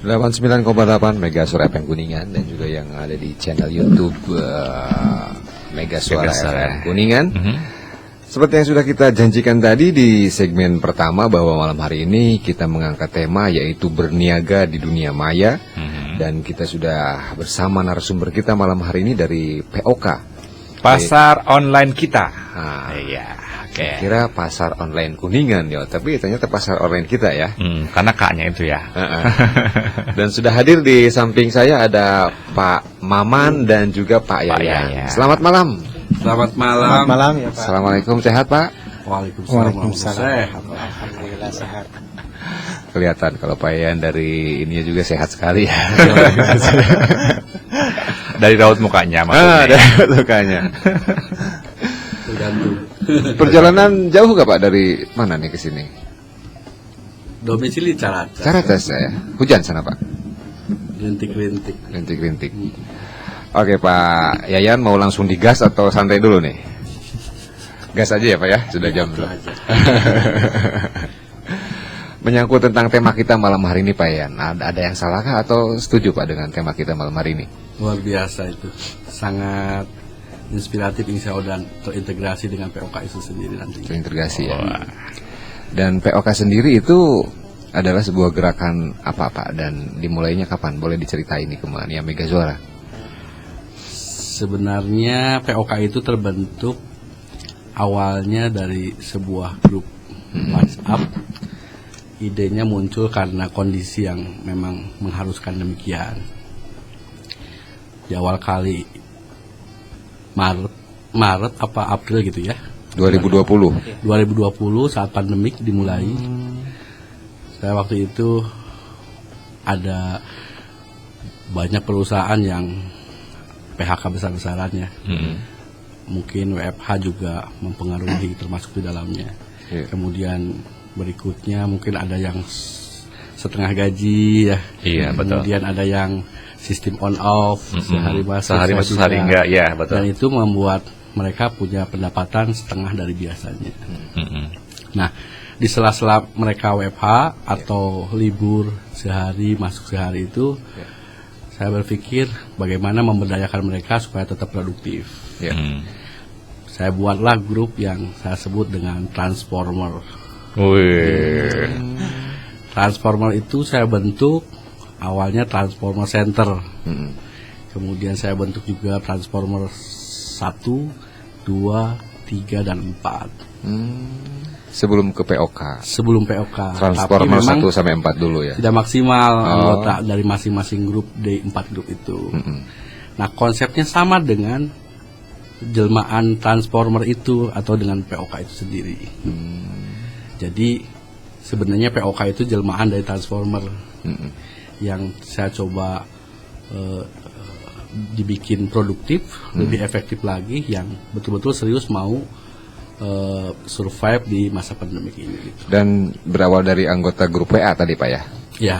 89,8 Mega Suara FM Kuningan dan juga yang ada di channel YouTube Mega Suara FM Kuningan. Seperti yang sudah kita janjikan tadi di segmen pertama bahwa malam hari ini kita mengangkat tema yaitu berniaga di dunia maya. Dan kita sudah bersama narasumber kita malam hari ini dari POK, Pasar Online Kita. Iya, okay. Kira pasar online Kuningan ya, tapi ternyata pasar online kita ya. Karena kaknya itu ya. Dan sudah hadir di samping saya ada Pak Maman dan juga Pak Yayan. Selamat malam. Selamat malam. Selamat malam ya Pak. Assalamualaikum, sehat Pak? Waalaikumsalam. Sehat. Alhamdulillah sehat. Kelihatan kalau Pak Yayan dari ini juga sehat sekali ya. Dari raut mukanya maksudnya. Dari raut mukanya. Tergantung. Perjalanan jauh gak Pak dari mana nih ke sini? Domisili Caracas. Caracas ya. Hujan sana Pak? Rintik-rintik. Rintik-rintik. Oke Pak Yayan, mau langsung digas atau santai dulu nih? Gas aja ya Pak ya, sudah jam dulu. Menyangkut tentang tema kita malam hari ini Pak Yayan, ada yang salahkah atau setuju Pak dengan tema kita malam hari ini? Luar biasa itu, sangat inspiratif insya Allah dan terintegrasi dengan POK itu sendiri nanti. Terintegrasi ya. Dan POK sendiri itu adalah sebuah gerakan apa Pak, dan dimulainya kapan? Boleh diceritain nih kemana ya Mega Suara? Sebenarnya POK itu terbentuk awalnya dari sebuah grup WhatsApp. Idenya muncul karena kondisi yang memang mengharuskan demikian. Di awal kali Maret apa April gitu ya. 2020 saat pandemik dimulai. Saya waktu itu ada banyak perusahaan yang PHK besar-besarannya. Mungkin WFH juga mempengaruhi termasuk di dalamnya. Kemudian berikutnya mungkin ada yang setengah gaji ya. Iya, kemudian betul. ada yang sistem on off, sehari masuk sehari enggak, ya betul. Dan itu membuat mereka punya pendapatan setengah dari biasanya. Nah, di sela-sela mereka WFH atau libur sehari masuk sehari itu, saya berpikir bagaimana memberdayakan mereka supaya tetap produktif. Saya buatlah grup yang saya sebut dengan Transformer. Transformer itu saya bentuk awalnya Transformer Center. Kemudian saya bentuk juga Transformer 1, 2, 3, dan 4. Sebelum ke POK. Sebelum POK. Transformer 1 sampai 4 dulu ya. Tidak maksimal anggota dari masing-masing grup di 4 grup itu. Nah, konsepnya sama dengan jelmaan Transformer itu atau dengan POK itu sendiri. Jadi sebenarnya POK itu jelmaan dari Transformer. Yang saya coba dibikin produktif, lebih efektif lagi, yang betul-betul serius mau survive di masa pandemi ini gitu. Dan berawal dari anggota grup WA tadi Pak ya? Ya.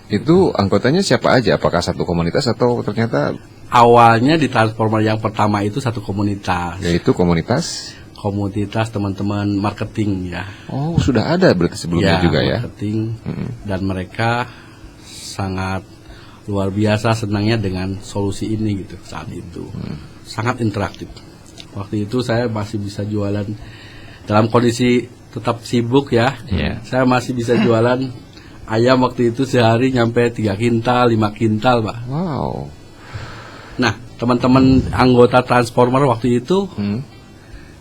Itu anggotanya siapa aja? Apakah satu komunitas atau ternyata? Awalnya di Transformer yang pertama itu satu komunitas. Yaitu komunitas teman-teman marketing ya. Oh, sudah ada berarti sebelumnya juga ya? Marketing. Dan mereka sangat luar biasa senangnya dengan solusi ini gitu saat itu. Sangat interaktif. Waktu itu saya masih bisa jualan dalam kondisi tetap sibuk ya. Saya masih bisa jualan ayam waktu itu sehari nyampe 3 kintal, 5 kintal Pak. Wow. Nah, teman-teman anggota Transformer waktu itu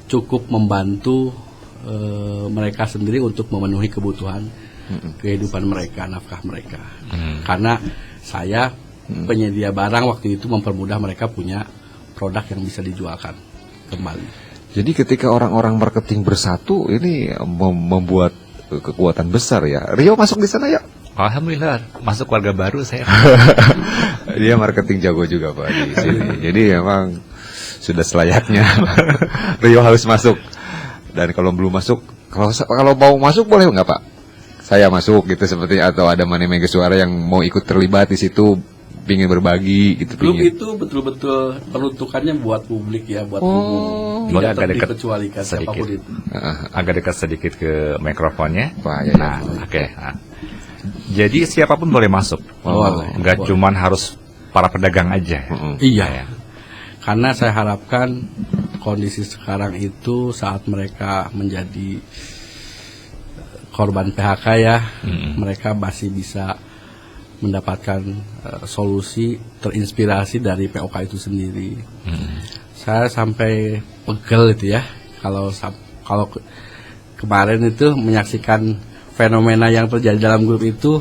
cukup membantu mereka sendiri untuk memenuhi kebutuhan kehidupan mereka, nafkah mereka. Karena saya penyedia barang waktu itu mempermudah mereka punya produk yang bisa dijualkan kembali. Jadi ketika orang-orang marketing bersatu ini membuat kekuatan besar ya. Rio masuk di sana ya? Alhamdulillah, masuk keluarga baru saya. Dia marketing jago juga Pak di sini. Jadi memang sudah selayaknya Rio harus masuk. Dan kalau belum masuk, kalau mau masuk boleh nggak Pak? Saya masuk gitu seperti, atau ada Mega Suara yang mau ikut terlibat di situ, pingin berbagi gitu. Grup itu betul-betul peruntukannya buat publik ya, buat umum. Boleh agak dekat dikecualikan siapapun itu. Agak dekat sedikit ke mikrofonnya. Pak, ya, nah, oke. Jadi siapapun boleh masuk. Boleh. Nggak Boleh. cuman harus para pedagang aja. Iya. Karena saya harapkan kondisi sekarang itu saat mereka menjadi korban PHK ya, mereka masih bisa mendapatkan solusi terinspirasi dari POK itu sendiri. Saya sampai pegel itu ya kalau kemarin itu menyaksikan fenomena yang terjadi dalam grup itu,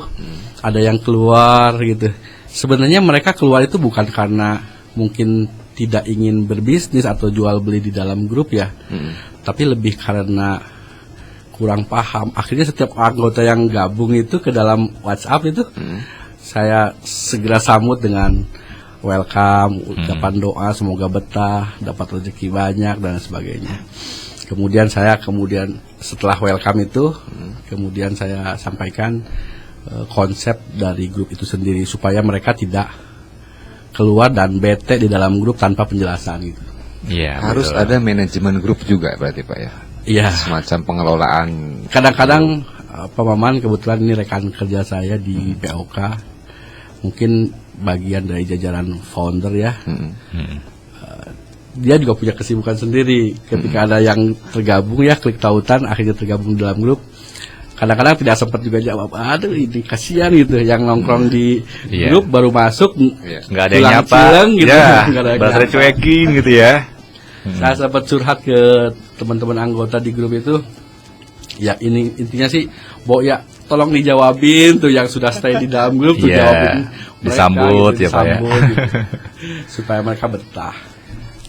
ada yang keluar gitu. Sebenarnya mereka keluar itu bukan karena mungkin tidak ingin berbisnis atau jual beli di dalam grup ya, tapi lebih karena kurang paham. Akhirnya setiap anggota yang gabung itu ke dalam WhatsApp itu, saya segera sambut dengan welcome, ucapan doa semoga betah, dapat rezeki banyak dan sebagainya. Kemudian setelah welcome itu, kemudian saya sampaikan konsep dari grup itu sendiri supaya mereka tidak keluar dan bete di dalam grup tanpa penjelasan gitu. Iya. Harus betul. ada manajemen grup juga berarti Pak ya. Iya. Semacam pengelolaan. Kadang-kadang Pak Maman kebetulan ini rekan kerja saya di POK, mungkin bagian dari jajaran founder ya. Dia juga punya kesibukan sendiri. Ketika ada yang tergabung ya, klik tautan, akhirnya tergabung dalam grup. Kadang-kadang tidak sempat juga jawab. Aduh, ini kasihan gitu. Yang nongkrong di grup baru masuk, nggak ada yang nyapa, gitu. ya, bahasa cuekin gitu ya. Saya sempat curhat ke teman-teman anggota di grup itu. Ya ini intinya sih, ya tolong dijawabin tuh yang sudah stay di dalam grup tuh, jawabin mereka, disambut gitu, ya Pak ya. gitu. Supaya mereka betah.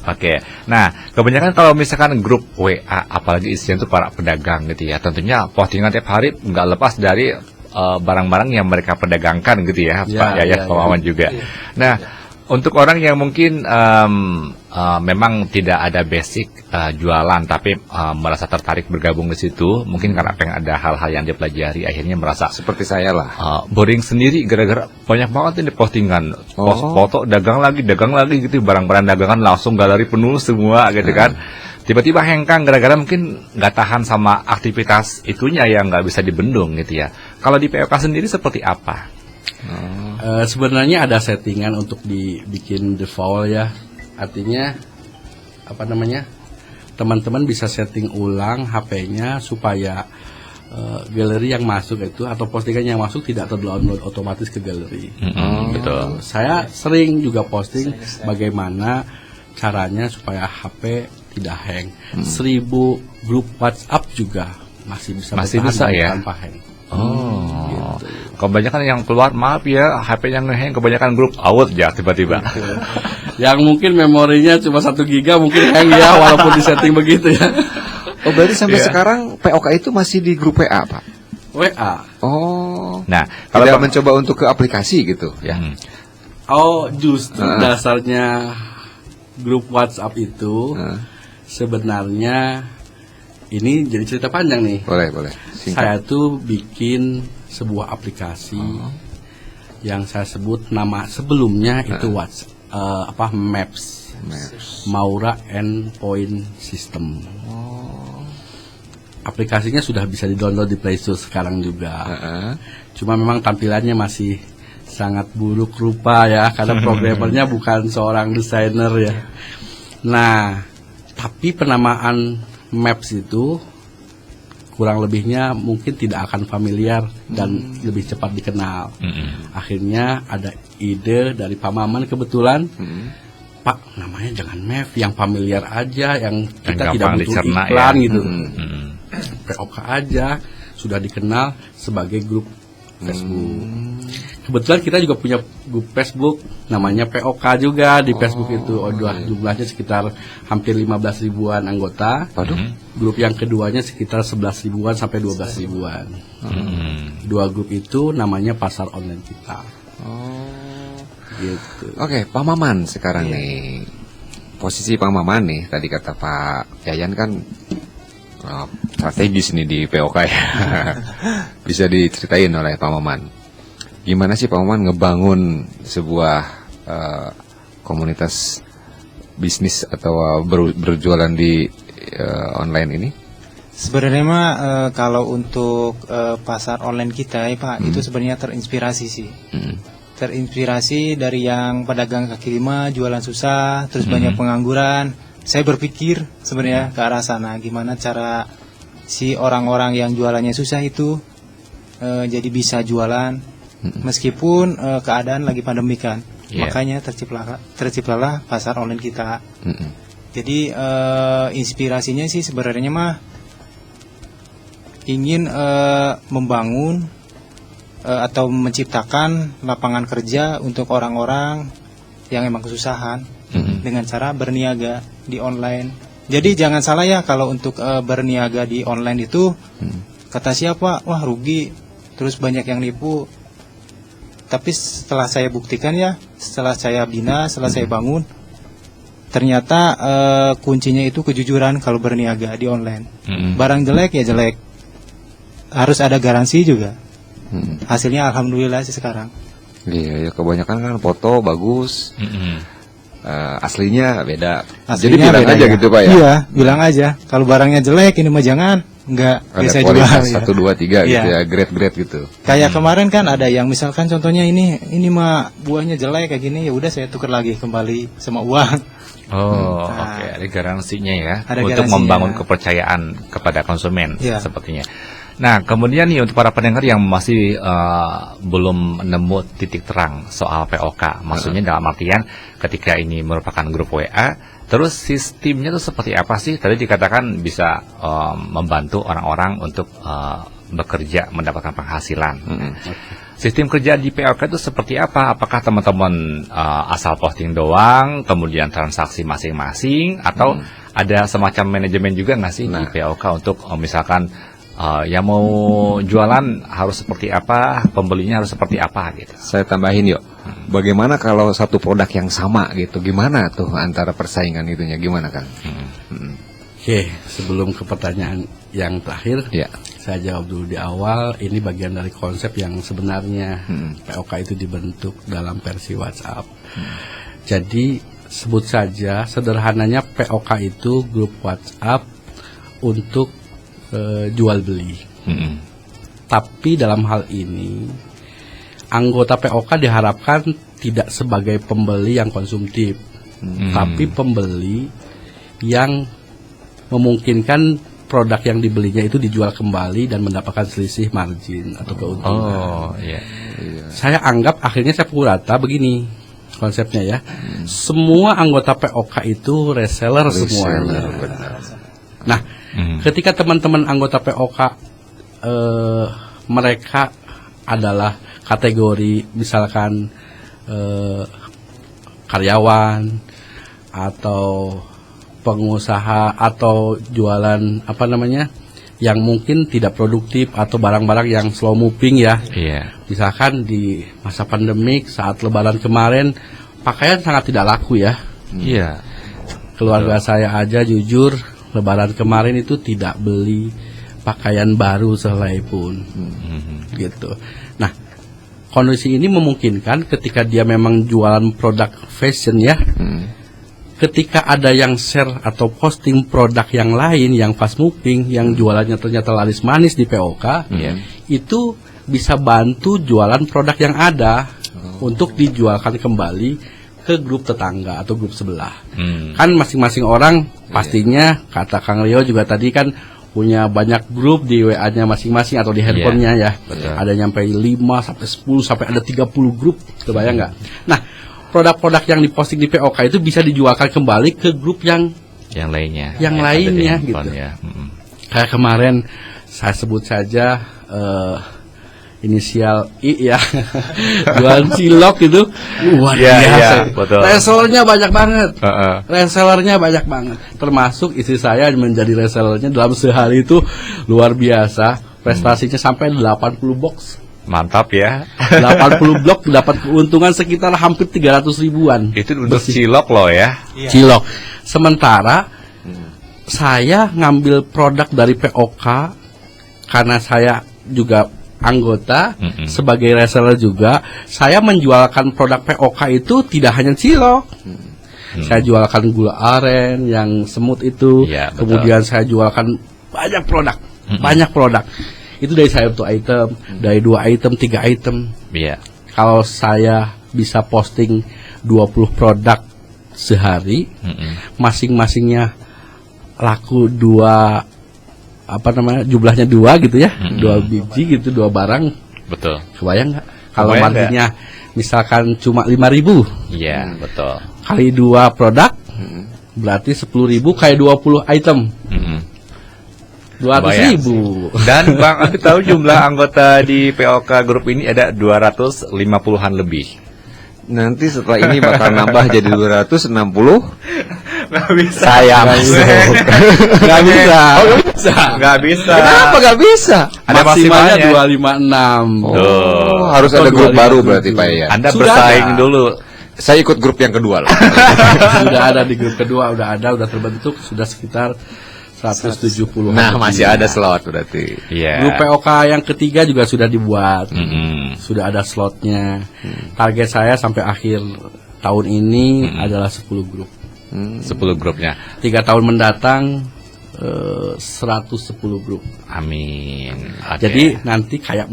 Oke, nah kebanyakan kalau misalkan grup WA, apalagi isinya itu para pedagang gitu ya, tentunya postingan tiap hari nggak lepas dari barang-barang yang mereka perdagangkan gitu ya, Pak Yayat, Pak Maman juga. Nah, untuk orang yang mungkin memang tidak ada basic jualan, tapi merasa tertarik bergabung di situ, mungkin karena pengen ada hal-hal yang dipelajari, akhirnya merasa Seperti saya lah. boring sendiri gara-gara banyak banget ini postingan, post foto dagang lagi gitu, barang-barang dagangan langsung galeri penuh semua gitu kan. Tiba-tiba hengkang gara-gara mungkin nggak tahan sama aktivitas itunya yang nggak bisa dibendung gitu ya. Kalau di POK sendiri seperti apa? Sebenarnya ada settingan untuk dibikin default ya. Artinya teman-teman bisa setting ulang HP-nya supaya galeri yang masuk itu atau postingan yang masuk tidak terdownload otomatis ke galeri. Betul. Saya sering juga posting bagaimana caranya supaya HP tidak hang. 1000 grup WhatsApp juga masih bisa bertahan ya tanpa hang. Gitu. Kebanyakan yang keluar, maaf ya, HP yang ngeheng, kebanyakan grup out ya tiba-tiba. Yang mungkin memorinya cuma 1 giga mungkin hang ya, walaupun disetting begitu ya. Oh berarti sampai sekarang POK itu masih di grup WA Pak? WA. Oh. Nah, Kalau kalau mencoba untuk ke aplikasi gitu ya. Oh, justru dasarnya grup WhatsApp itu sebenarnya ini jadi cerita panjang nih. Boleh. Singkat. Saya tuh bikin sebuah aplikasi yang saya sebut nama sebelumnya itu Maps. Maura Endpoint System. Aplikasinya sudah bisa di-download di Play Store sekarang juga. Cuma memang tampilannya masih sangat buruk rupa ya, karena programmernya bukan seorang desainer ya. Nah, tapi penamaan Maps itu kurang lebihnya mungkin tidak akan familiar dan lebih cepat dikenal. Akhirnya ada ide dari Pak Maman kebetulan, Pak namanya jangan Maps, yang familiar aja, yang kita tidak butuh iklan ya. Gitu. POK aja sudah dikenal sebagai grup Facebook. Kebetulan kita juga punya grup Facebook namanya POK juga di Facebook itu. Jumlahnya sekitar hampir 15 ribuan anggota. Grup yang keduanya sekitar 11 ribuan sampai 12 ribuan. Dua grup itu namanya Pasar Online Kita. Gitu. Oke, Pak Maman sekarang nih. Posisi Pak Maman nih, tadi kata Pak Yayan kan strategis nih di POK ya. Bisa diceritain oleh Pak Maman. Gimana sih Pak Maman ngebangun sebuah komunitas bisnis atau berjualan di online ini? Sebenarnya mah kalau untuk pasar online kita ya Pak, itu sebenarnya terinspirasi sih. Terinspirasi dari yang pedagang kaki lima, jualan susah, terus banyak pengangguran. Saya berpikir sebenarnya ke arah sana, gimana cara si orang-orang yang jualannya susah itu jadi bisa jualan, meskipun keadaan lagi pandemi kan. Makanya terciptalah pasar online kita. Jadi inspirasinya sih sebenarnya mah ingin membangun atau menciptakan lapangan kerja untuk orang-orang yang emang kesusahan dengan cara berniaga di online. Jadi jangan salah ya kalau untuk berniaga di online itu kata siapa, wah rugi, terus banyak yang nipu. Tapi setelah saya buktikan ya, setelah saya bina, setelah saya bangun, ternyata kuncinya itu kejujuran kalau berniaga di online. Barang jelek ya jelek, harus ada garansi juga. Hasilnya alhamdulillah sih sekarang. Iya, ya kebanyakan kan foto bagus, aslinya beda. Aslinya jadi bilang beda aja ya. gitu Pak ya. Iya, bilang aja. Kalau barangnya jelek ini mah jangan, enggak Ada bisa kualitas jual. 1, 2, 3 gitu Iya. ya, grade-grade gitu. Kayak kemarin kan ada yang misalkan contohnya ini mah buahnya jelek kayak gini, ya udah saya tukar lagi kembali sama uang. Oh, Nah, oke, ada garansinya ya ada untuk garansinya. membangun kepercayaan kepada konsumen Iya. sepertinya. Nah, kemudian nih untuk para pendengar yang masih belum nemu titik terang soal POK, maksudnya dalam artian ketika ini merupakan grup WA, terus sistemnya itu seperti apa sih? Tadi dikatakan bisa membantu orang-orang untuk bekerja mendapatkan penghasilan. Sistem kerja di POK itu seperti apa? Apakah teman-teman asal posting doang, kemudian transaksi masing-masing, atau ada semacam manajemen juga nggak sih di POK untuk misalkan yang mau jualan harus seperti apa, pembelinya harus seperti apa gitu? Saya tambahin yuk. Bagaimana kalau satu produk yang sama gitu? Gimana tuh antara persaingan itunya? Gimana Kang? Oke, sebelum ke pertanyaan yang terakhir, Ya. saya jawab dulu di awal. Ini bagian dari konsep yang sebenarnya POK itu dibentuk dalam versi WhatsApp. Jadi sebut saja sederhananya POK itu grup WhatsApp untuk jual beli. Tapi dalam hal ini anggota POK diharapkan tidak sebagai pembeli yang konsumtif, tapi pembeli yang memungkinkan produk yang dibelinya itu dijual kembali dan mendapatkan selisih margin atau keuntungan. Oh, iya. Saya anggap akhirnya saya pukul rata begini konsepnya ya. Semua anggota POK itu reseller semuanya. Nah, ketika teman-teman anggota POK mereka adalah kategori misalkan karyawan atau pengusaha atau jualan apa namanya yang mungkin tidak produktif atau barang-barang yang slow moving ya. Iya. Misalkan di masa pandemik saat lebaran kemarin pakaian sangat tidak laku ya. Iya. Keluarga saya aja jujur lebaran kemarin itu tidak beli pakaian baru sehelai pun. Gitu. Nah, kondisi ini memungkinkan ketika dia memang jualan produk fashion ya. Ketika ada yang share atau posting produk yang lain yang fast moving, yang jualannya ternyata laris manis di POK, itu bisa bantu jualan produk yang ada untuk dijualkan kembali ke grup tetangga atau grup sebelah. Kan masing-masing orang pastinya, kata Kang Rio juga tadi kan punya banyak grup di WA-nya masing-masing atau di handphonenya ya. Ada nyampe 5 sampai 10 sampai ada 30 grup, kebayang nggak? Nah, produk-produk yang diposting di POK itu bisa dijualkan kembali ke grup yang lainnya. yang ada di lainnya handphone, gitu. Ya. Kayak kemarin saya sebut saja inisial I ya, jualan cilok itu luar Iya, biasa. iya, betul. Resellernya banyak banget. Resellernya banyak banget. Termasuk istri saya menjadi resellernya dalam sehari itu luar biasa. Prestasinya sampai 80 box. Mantap ya. 80 blok dapat keuntungan sekitar hampir 300 ribuan. Itu untuk cilok loh ya. Cilok. Sementara saya ngambil produk dari POK karena saya juga anggota sebagai reseller juga. Saya menjualkan produk POK itu tidak hanya cilok. Saya jualkan gula aren yang semut itu. Iya, betul. Kemudian saya jualkan banyak produk. Itu dari 1 item, dari 2 item, 3 item. Iya. Kalau saya bisa posting 20 produk sehari, masing-masingnya laku 2, jumlahnya 2 gitu ya, 2 biji gitu, 2 barang. Betul. Kebayang nggak? Kalau Kebayang marginnya misalkan cuma 5.000, Iya, betul. kali 2 produk, berarti 10.000 kali 20 item. 200.000. Dan Bang Abi tahu jumlah anggota di POK Group ini ada 250-an lebih. Nanti setelah ini bakal nambah jadi 260. Nggak bisa. Sayang. Nggak bisa. Nggak bisa. Kenapa nggak bisa? Ada Maksimalnya maksimalnya. 256. Tuh. Harus ada grup 257. baru berarti Pak ya. Anda Sudah bersaing ada. dulu. Saya ikut grup yang kedua lah. Sudah ada di grup kedua, udah terbentuk, sudah sekitar 170. Nah, masih ada slot berarti. Iya. Grup POK yang ketiga juga sudah dibuat. Mm-mm. Sudah ada slotnya. Target saya sampai akhir tahun ini adalah 10 grup. 10 grupnya. 3 tahun mendatang 110 grup. Amin. Oke. Jadi nanti kayak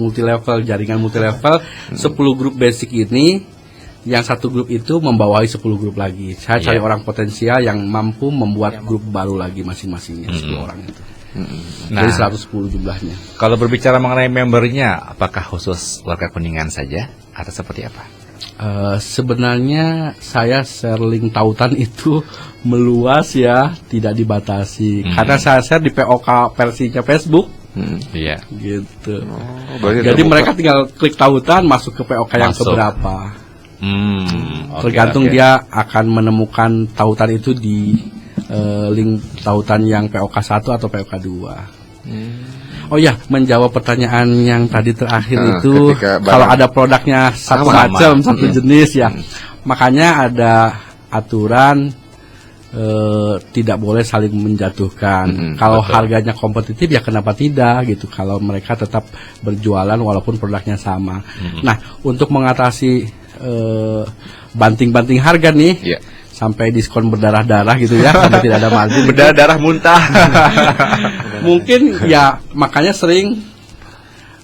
jaringan multi level, 10 grup basic ini, yang 1 grup itu membawahi 10 grup lagi. Saya cari Iya. orang potensial yang mampu membuat grup baru lagi masing-masingnya, 10 orang itu. Nah, Jadi 110 jumlahnya. kalau berbicara mengenai membernya, apakah khusus warga Kuningan saja atau seperti apa? Sebenarnya saya share link tautan itu meluas ya, tidak dibatasi. Karena saya share di POK versinya Facebook Iya. gitu. Berarti Jadi terbuka. mereka tinggal klik tautan masuk ke POK yang Masuk. keberapa. Oke, Tergantung oke. dia akan menemukan tautan itu di link tautan yang POK 1 atau POK 2. Oh ya, menjawab pertanyaan yang tadi terakhir itu, ketika barang- kalau ada produknya satu Sama. macam, satu jenis ya, makanya ada aturan tidak boleh saling menjatuhkan. Kalau harganya kompetitif ya kenapa tidak gitu. Kalau mereka tetap berjualan walaupun produknya sama. Nah, untuk mengatasi banting-banting harga nih, Iya. sampai diskon berdarah-darah gitu ya, karena tidak ada margin. Berdarah muntah. Mungkin ya makanya sering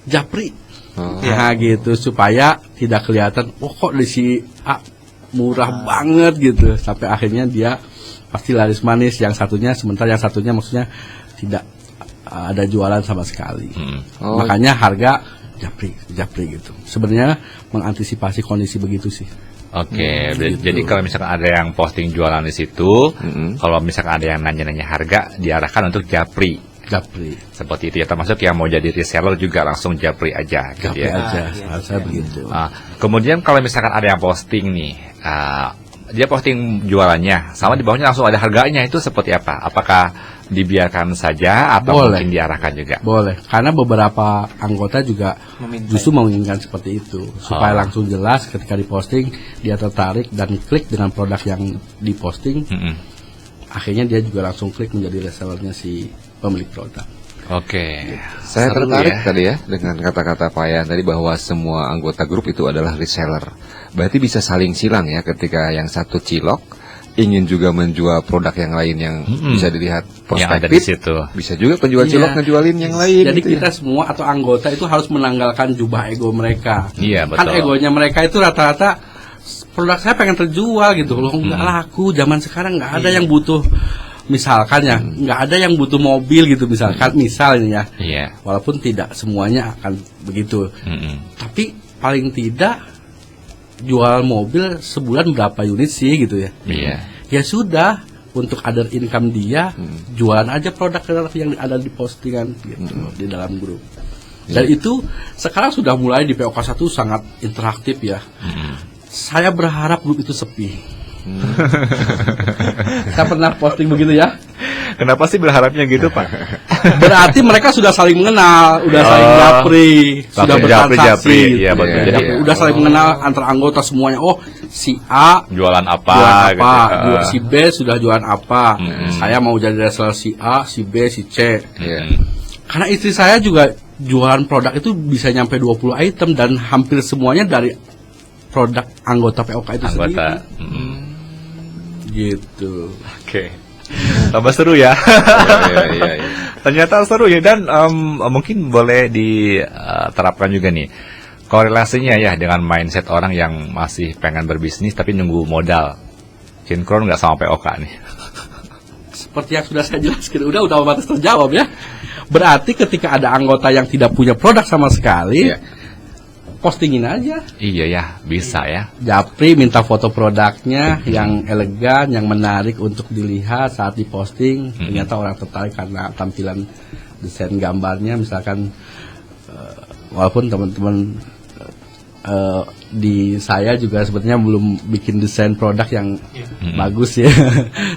japri. Ya gitu supaya tidak kelihatan kok di si A murah banget gitu, sampai akhirnya dia pasti laris manis, yang satunya sementara yang satunya maksudnya tidak ada jualan sama sekali. Oh. Makanya harga japri gitu. Sebenarnya mengantisipasi kondisi begitu sih. Oke, Gitu. jadi kalau misalkan ada yang posting jualan di situ, kalau misalkan ada yang nanya-nanya harga, diarahkan untuk japri. Japri Seperti itu ya, termasuk yang mau jadi reseller juga langsung japri aja gitu aja, ya. saya begitu. Kemudian kalau misalkan ada yang posting nih, dia posting jualannya, sama di bawahnya langsung ada harganya, itu seperti apa? Apakah dibiarkan saja atau Boleh. mungkin diarahkan juga? Boleh, karena beberapa anggota juga justru menginginkan seperti itu, supaya langsung jelas ketika diposting dia tertarik dan klik dengan produk yang diposting. Akhirnya dia juga langsung klik menjadi resellernya si pemilik produk. Oke. Saya Seru tertarik ya. tadi ya dengan kata-kata Pak Yan tadi bahwa semua anggota grup itu adalah reseller. Berarti bisa saling silang ya, ketika yang satu cilok ingin juga menjual produk yang lain yang bisa dilihat Yang ada di prospektif. situ. Bisa juga penjual Iya. cilok ngejualin yang lain. Jadi gitu ya. kita semua atau anggota itu harus menanggalkan jubah ego mereka. Iya, Kan betul. egonya mereka itu rata-rata produk saya pengen terjual gitu loh, nggak laku. Zaman sekarang nggak ada yang butuh, misalkan ya, nggak ada yang butuh mobil gitu misalkan, misalnya ya. Iya. Walaupun tidak semuanya akan begitu. Tapi paling tidak jual mobil sebulan berapa unit sih gitu ya. Iya. Ya sudah, untuk other income dia jualan aja produk yang ada di postingan gitu di dalam grup. Dan itu sekarang sudah mulai di POK 1 sangat interaktif ya. Saya berharap grup itu sepi. Saya pernah posting begitu ya. Kenapa sih berharapnya gitu, Pak? Berarti mereka sudah saling mengenal, udah saling japri, sudah Langsung bertransaksi. japri. gitu. Iya, betul. Iya, Jadi iya. Udah saling mengenal antar anggota semuanya. Oh, si A jualan apa? jualan apa, gitu. si B sudah jualan apa. Saya mau jadi reseller si A, si B, si C. Iya. Karena istri saya juga jualan produk itu bisa nyampe 20 item dan hampir semuanya dari produk anggota POK itu Anggota. sendiri. Gitu. Oke. Tambah seru ya. Iya, iya, iya. Ternyata seru ya, dan mungkin boleh diterapkan juga nih korelasinya ya dengan mindset orang yang masih pengen berbisnis tapi nunggu modal. Sinkron nggak sama POK nih? Seperti yang sudah saya jelaskan, udah otomatis terjawab ya. Berarti ketika ada anggota yang tidak punya produk sama sekali, postingin aja. Iya ya, bisa ya. Japri minta foto produknya yang elegan, yang menarik untuk dilihat saat diposting. Ternyata orang tertarik karena tampilan desain gambarnya, misalkan walaupun teman-teman di saya juga sebetulnya belum bikin desain produk yang bagus ya.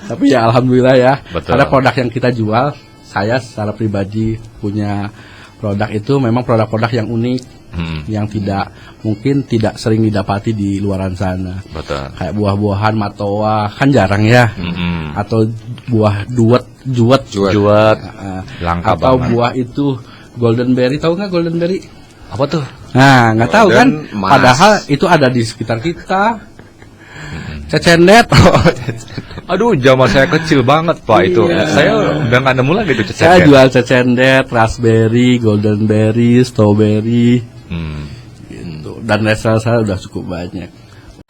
Tapi ya alhamdulillah ya. Betul. Karena produk yang kita jual, saya secara pribadi punya produk itu memang produk-produk yang unik, yang mungkin tidak sering didapati di luaran sana. Betul. Kayak buah-buahan matoa kan jarang ya. Atau buah juwet. Langka atau banget. buah itu golden berry, tahu nggak golden berry? Apa tuh? Nah, nggak tahu kan? Mas. Padahal itu ada di sekitar kita. Cecendet. Aduh, zaman saya kecil banget Pak itu. Iya. Saya udah nggak nemu lagi tuh Saya cecendet. jual cecendet, raspberry, golden berry, strawberry, gitu. Dan restoran saya udah cukup banyak.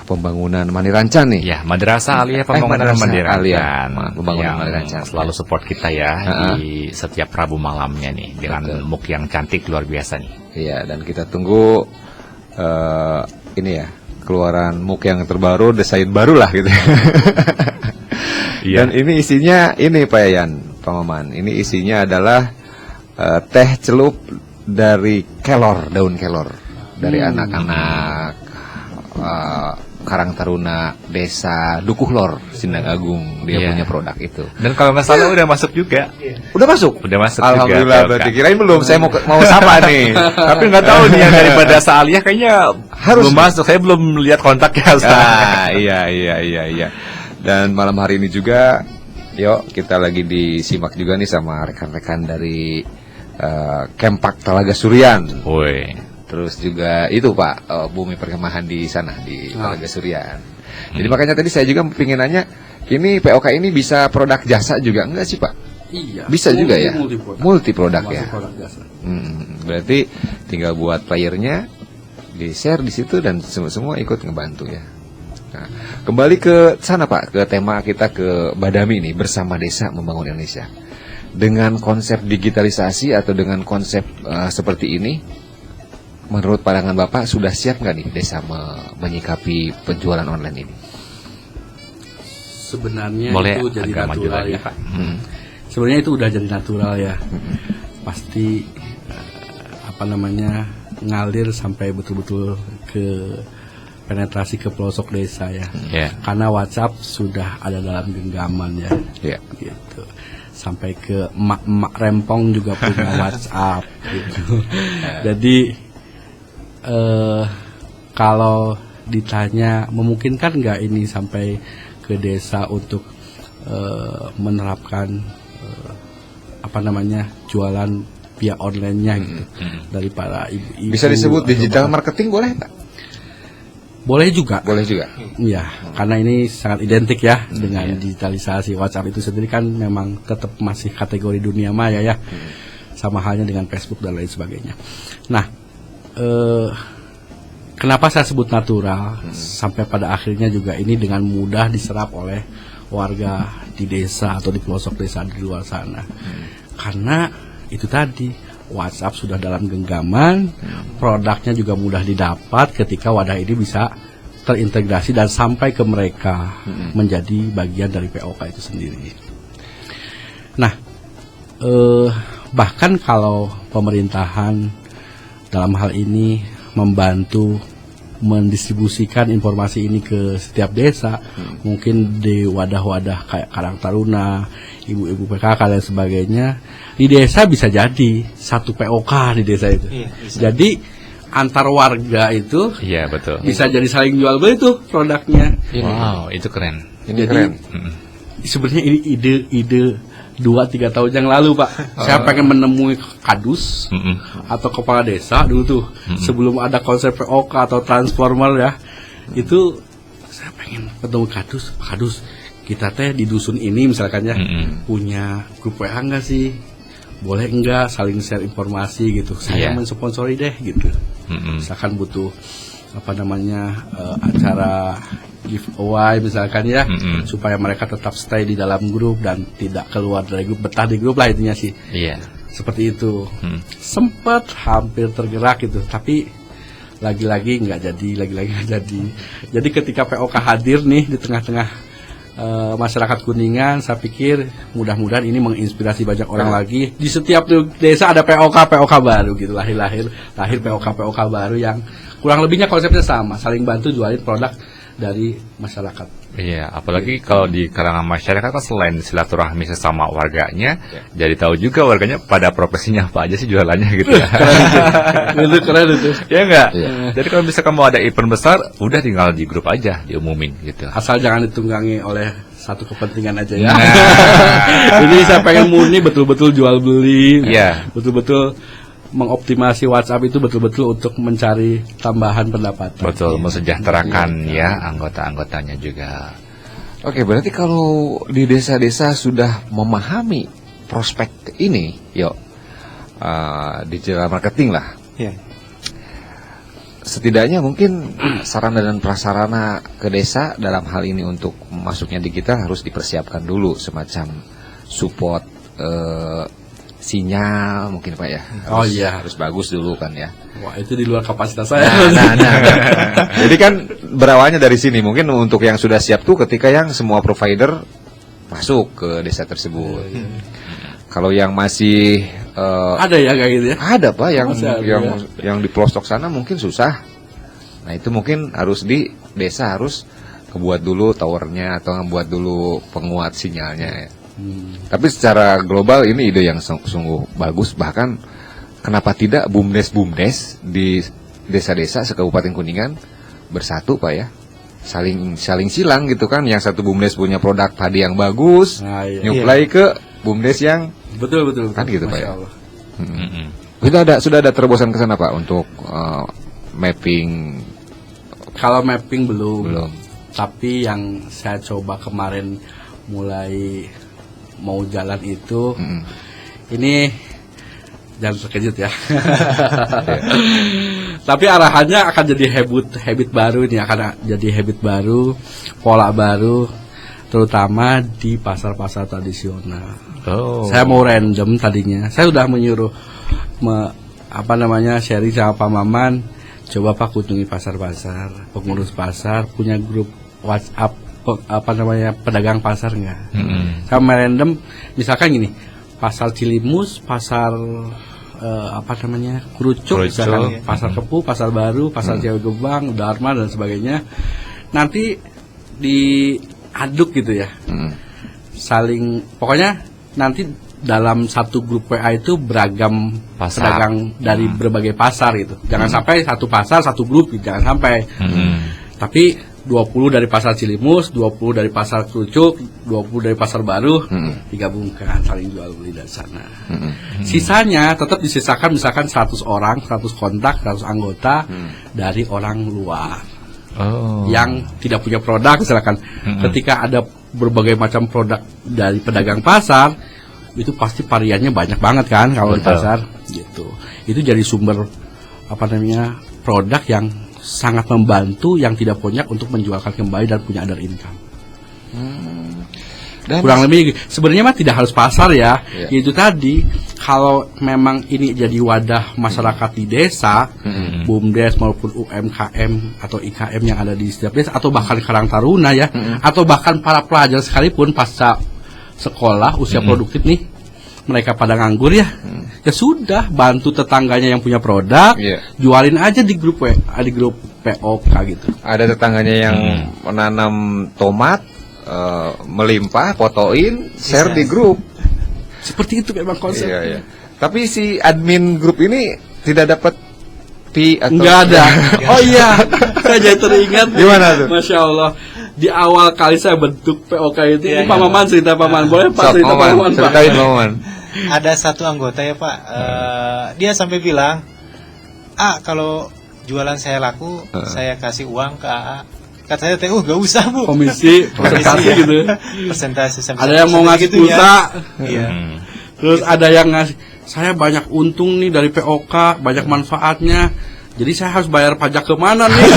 Pembangunan Manirancan nih. Ya, Madrasah Aliyah Pembangunan Madrasah Manirancan. Aliyah Pembangunan yang Manirancan. selalu support kita ya di setiap Rabu malamnya nih dengan MOOC yang cantik luar biasa nih. Iya, dan kita tunggu ini ya, keluaran MOOC yang terbaru, desain baru lah gitu. Iya. Dan ini isinya ini Pak Yayan, Pak Maman. Ini isinya adalah teh celup dari kelor, daun kelor dari anak-anak Karang Taruna Desa Dukuh Lor, Sindang Agung. Dia Iya. punya produk itu. Dan kalau nggak salah udah masuk juga. Udah masuk? Udah masuk Alhamdulillah, juga. berarti kirain belum. Saya mau sapa nih. Tapi nggak tahu nih yang dari Madrasah Aliyah kayaknya Harus belum masuk. Saya belum lihat kontaknya. Iya. Dan malam hari ini juga, yuk kita lagi disimak juga nih sama rekan-rekan dari Kempak Talaga Surian. Woi. Terus juga itu Pak, bumi perkemahan di sana di Talaga Surian. Jadi makanya tadi saya juga pengen nanya, ini POK ini bisa produk jasa juga enggak sih Pak? Iya. Bisa juga ya? Multi produk ya. Produk jasa. Berarti tinggal buat playernya, di-share di situ dan semua ikut ngebantu ya. Nah, kembali ke sana Pak, ke tema kita ke Badami nih, bersama desa membangun Indonesia. Dengan konsep digitalisasi atau dengan konsep seperti ini, menurut pandangan Bapak sudah siap nggak nih desa menyikapi penjualan online ini? Sebenarnya Boleh itu jadi agak maju natural lagi ya. Pak. Sebenarnya itu udah jadi natural ya. Pasti ngalir sampai betul-betul ke penetrasi ke pelosok desa ya. Karena WhatsApp sudah ada dalam genggaman ya. Gitu. Sampai ke emak-emak rempong juga punya WhatsApp gitu. Jadi kalau ditanya memungkinkan nggak ini sampai ke desa untuk menerapkan jualan via online-nya gitu dari para ibu-ibu. Bisa disebut digital marketing boleh Pak? Boleh juga. Boleh juga. Ya, karena ini sangat identik ya dengan digitalisasi. WhatsApp itu sendiri kan memang tetap masih kategori dunia maya ya. Sama halnya dengan Facebook dan lain sebagainya. Nah, kenapa saya sebut natural? Sampai pada akhirnya juga ini dengan mudah diserap oleh warga di desa atau di pelosok desa di luar sana. Karena itu tadi, WhatsApp sudah dalam genggaman, produknya juga mudah didapat ketika wadah ini bisa terintegrasi dan sampai ke mereka menjadi bagian dari POK itu sendiri. Nah, bahkan kalau pemerintahan dalam hal ini membantu mendistribusikan informasi ini ke setiap desa, mungkin di wadah-wadah kayak Karang Taruna, ibu-ibu PKK dan sebagainya, di desa bisa jadi satu POK di desa itu. Jadi antar warga itu betul. bisa jadi saling jual beli tuh produknya. Wow, itu keren. Ini keren. Sebenarnya ini ide 2-3 tahun yang lalu Pak. Saya pengen menemui kadus atau kepala desa dulu tuh sebelum ada konsep POK atau transformer ya. Itu saya pengen ketemu kadus kita teh di dusun ini misalkan ya punya grup WA nggak sih, boleh enggak saling share informasi gitu. Saya mensponsori deh gitu. Misalkan butuh acara giveaway misalkan ya, supaya mereka tetap stay di dalam grup dan tidak keluar dari grup, betah di grup lah intinya sih. Seperti itu. Sempat hampir tergerak gitu, tapi lagi-lagi nggak jadi. Jadi ketika POK hadir nih di tengah-tengah masyarakat Kuningan, saya pikir mudah-mudahan ini menginspirasi banyak orang lagi. Di setiap desa ada POK baru gitu, lahir POK baru yang kurang lebihnya konsepnya sama, saling bantu jualin produk dari masyarakat. Iya, apalagi kalau di kalangan masyarakat kan selain silaturahmi sesama warganya, jadi tahu juga warganya pada profesinya apa aja sih jualannya gitu ya. Keren itu. Ya enggak? Jadi kalau misalkan mau ada event besar, udah tinggal di grup aja diumumin gitu. Asal jangan ditunggangi oleh satu kepentingan aja ya. Jadi saya pengen murni betul-betul jual beli, betul-betul mengoptimasi WhatsApp itu betul-betul untuk mencari tambahan pendapatan. Betul, mensejahterakan ya anggota-anggotanya juga. Oke, berarti kalau di desa-desa sudah memahami prospek ini, digital marketing lah. Setidaknya mungkin sarana dan prasarana ke desa dalam hal ini untuk masuknya digital harus dipersiapkan dulu, semacam support sinyal mungkin Pak ya. Harus bagus dulu kan ya. Wah, itu di luar kapasitas saya. Jadi kan berawalnya dari sini. Mungkin untuk yang sudah siap tuh ketika yang semua provider masuk ke desa tersebut. Kalau yang masih ada ya kayak gitu ya. Ada Pak yang di pelosok sana mungkin susah. Nah, itu mungkin harus di desa harus kebuat dulu towernya atau ngebuat dulu penguat sinyalnya ya. Tapi secara global ini ide yang sungguh bagus. Bahkan kenapa tidak BUMDes di desa-desa sekabupaten Kuningan bersatu Pak ya, saling silang gitu kan. Yang satu BUMDes punya produk padi yang bagus, nyuplai ke BUMDes yang betul kan gitu Pak ya. Allah. Sudah ada terobosan ke sana Pak untuk mapping. Kalau mapping belum. Tapi yang saya coba kemarin mulai mau jalan itu, ini jangan terkejut ya. Tapi arahannya akan jadi habit baru ini, akan jadi habit baru, pola baru, terutama di pasar-pasar tradisional. Saya mau random tadinya. Saya sudah menyuruh sharing sama Pak Maman, coba Pak kunjungi pasar-pasar, pengurus pasar punya grup WhatsApp pedagang pasar enggak? Sama random, misalkan gini, pasar Cilimus, pasar Kerucuk, misalkan pasar Kepu, pasar Baru, pasar Ciawi Gebang, Dharma dan sebagainya. Nanti diaduk gitu ya. Pokoknya nanti dalam satu grup WA itu beragam pedagang dari berbagai pasar gitu. Jangan sampai satu pasar satu grup, jangan sampai. Tapi 20 dari pasar Cilimus, 20 dari pasar Kerucuk, 20 dari pasar Baru, digabungkan, saling jual beli dari sana. Sisanya tetap disisakan misalkan 100 orang, 100 kontak, 100 anggota dari orang luar yang tidak punya produk misalkan. Ketika ada berbagai macam produk dari pedagang pasar, itu pasti variannya banyak banget kan kalau di pasar gitu. Itu jadi sumber produk yang sangat membantu yang tidak punya untuk menjualkan kembali dan punya other income. Dan kurang lebih sebenarnya mah tidak harus pasar ya. Itu tadi, kalau memang ini jadi wadah masyarakat di desa, BUMDes maupun UMKM atau IKM yang ada di setiap desa, atau bahkan Karang Taruna ya, atau bahkan para pelajar sekalipun pasca sekolah usia produktif nih, mereka pada nganggur ya, ya sudah, bantu tetangganya yang punya produk, jualin aja di grup POK gitu. Ada tetangganya yang menanam tomat, melimpah, fotoin, share di grup. Seperti itu memang konsep. Tapi si admin grup ini tidak dapat fee atau nggak ada. Oh iya, saya jadi teringat. Gimana tuh? Masya Allah. Di awal kali saya bentuk POK itu, ini Pak Maman cerita Pak Maman. Boleh Pak cerita Pak Maman? Ceritain Pak Maman. Ada satu anggota ya Pak, dia sampai bilang, kalau jualan saya laku, saya kasih uang ke AA. Kata saya, gak usah Bu. Komisi, persentase gitu. Persentase. Ada yang mau ngasih pulsa. Iya. Terus ada yang ngasih, saya banyak untung nih dari POK, banyak manfaatnya. Jadi saya harus bayar pajak kemana nih?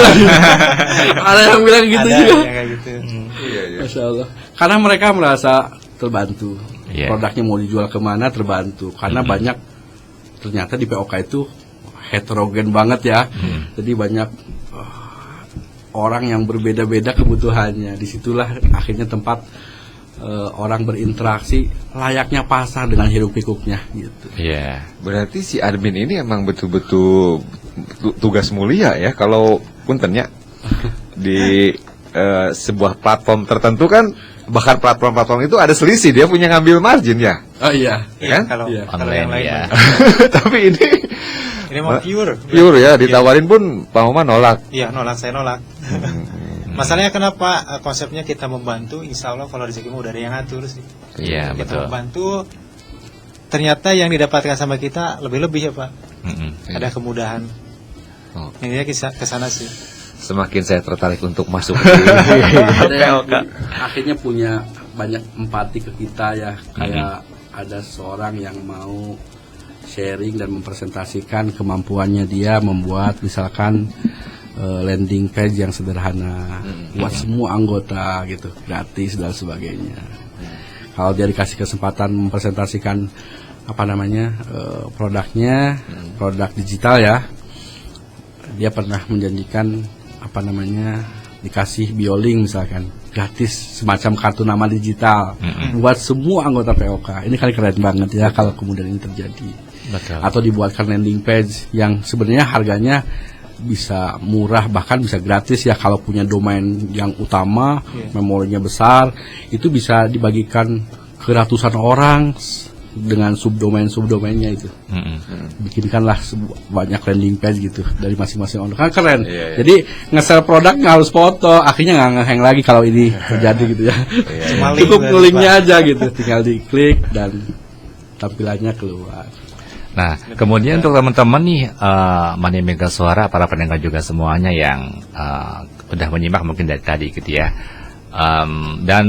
Ada yang bilang gitu Ada juga. yang kayak gitu. Masya Allah. Karena mereka merasa terbantu. Iya. Produknya mau dijual kemana terbantu. Karena banyak ternyata di POK itu heterogen banget ya. Jadi banyak orang yang berbeda-beda kebutuhannya. Disitulah akhirnya tempat orang berinteraksi layaknya pasar dengan hiruk pikuknya gitu. Iya. Berarti si admin ini emang betul-betul tugas mulia ya. Kalau puntennya di sebuah platform tertentu kan, bahkan platform-platform itu ada selisih, dia punya ngambil margin ya. Oh iya. Iya, Kan? kalau Iya. kalau yang Online lain ya. mah. Tapi Ini mau pure. pure ya, ditawarin pun Pak Maman nolak. Iya, nolak, saya nolak. Masalahnya kenapa konsepnya kita membantu, insya Allah kalau rezeki udah ada yang ngatur sih. Iya, Kita betul. membantu, ternyata yang didapatkan sama kita lebih-lebih ya Pak. Ada kemudahan. Oh. Ini ke sana sih. Semakin saya tertarik untuk masuk. Ada yang akhirnya punya banyak empati ke kita ya. Kayak ada seorang yang mau sharing dan mempresentasikan kemampuannya dia membuat misalkan landing page yang sederhana buat semua anggota gitu, gratis dan sebagainya. Kalau dia dikasih kesempatan mempresentasikan produknya, produk digital ya, dia pernah menjanjikan dikasih BioLink misalkan gratis, semacam kartu nama digital buat semua anggota POK. Ini kan keren banget ya kalau kemudian ini terjadi. Betul. Atau dibuatkan landing page yang sebenarnya harganya bisa murah, bahkan bisa gratis ya kalau punya domain yang utama, memorinya besar, itu bisa dibagikan ke ratusan orang dengan subdomainnya itu. Bikinkanlah banyak landing page gitu dari masing-masing orang, kan keren. Jadi nge-sell produknya harus foto, akhirnya nggak nge-hang lagi kalau ini terjadi gitu ya. Cuma Cukup link linknya aja gitu, tinggal diklik dan tampilannya keluar. Nah, kemudian untuk teman-teman nih, Mani Mega Suara, para pendengar juga semuanya yang udah menyimak mungkin dari tadi gitu ya, dan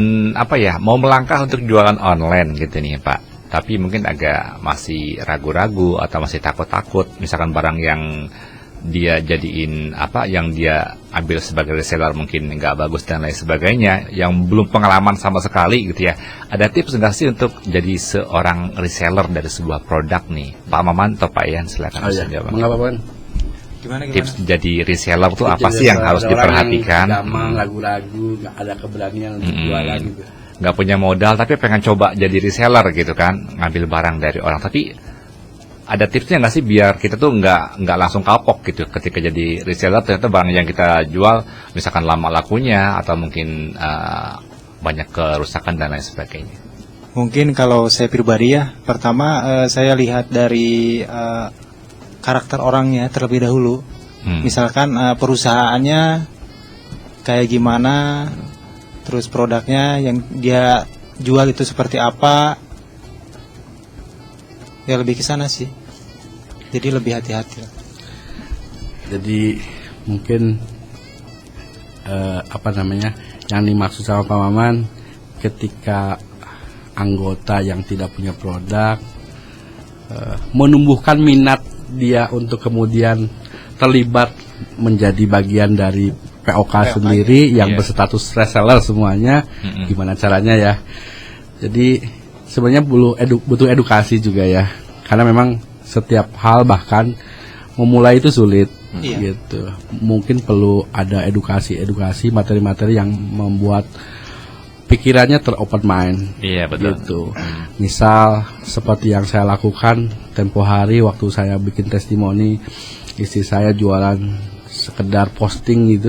mau melangkah untuk jualan online gitu nih Pak, tapi mungkin agak masih ragu-ragu atau masih takut-takut, misalkan barang yang dia jadiin yang dia ambil sebagai reseller mungkin nggak bagus dan lain sebagainya, yang belum pengalaman sama sekali gitu ya. Ada tips nggak sih untuk jadi seorang reseller dari sebuah produk nih, Pak Maman atau Pak Ian, silakan. Mengapa Bang? Gimana? Tips jadi reseller tuh apa sih yang harus diperhatikan? Gampang, ragu-ragu, nggak ada keberanian untuk jualan gitu. Nggak punya modal tapi pengen coba jadi reseller gitu kan, ngambil barang dari orang, tapi ada tipsnya nggak sih biar kita tuh nggak langsung kapok gitu ketika jadi reseller, ternyata barang yang kita jual misalkan lama lakunya atau mungkin banyak kerusakan dan lain sebagainya. Mungkin kalau saya pribadi ya, pertama saya lihat dari karakter orangnya terlebih dahulu. Misalkan perusahaannya kayak gimana, terus produknya yang dia jual itu seperti apa. Ya lebih ke sana sih. Jadi lebih hati-hati. Jadi mungkin yang dimaksud sama Pak Maman, ketika anggota yang tidak punya produk menumbuhkan minat dia untuk kemudian terlibat menjadi bagian dari POK sendiri yang berstatus reseller semuanya, gimana caranya ya? Jadi sebenarnya butuh edukasi juga ya, karena memang setiap hal bahkan memulai itu sulit, gitu. Mungkin perlu ada edukasi materi-materi yang membuat pikirannya teropen mind. Iya betul. Gitu. Misal seperti yang saya lakukan tempo hari waktu saya bikin testimoni, istri saya jualan sekedar posting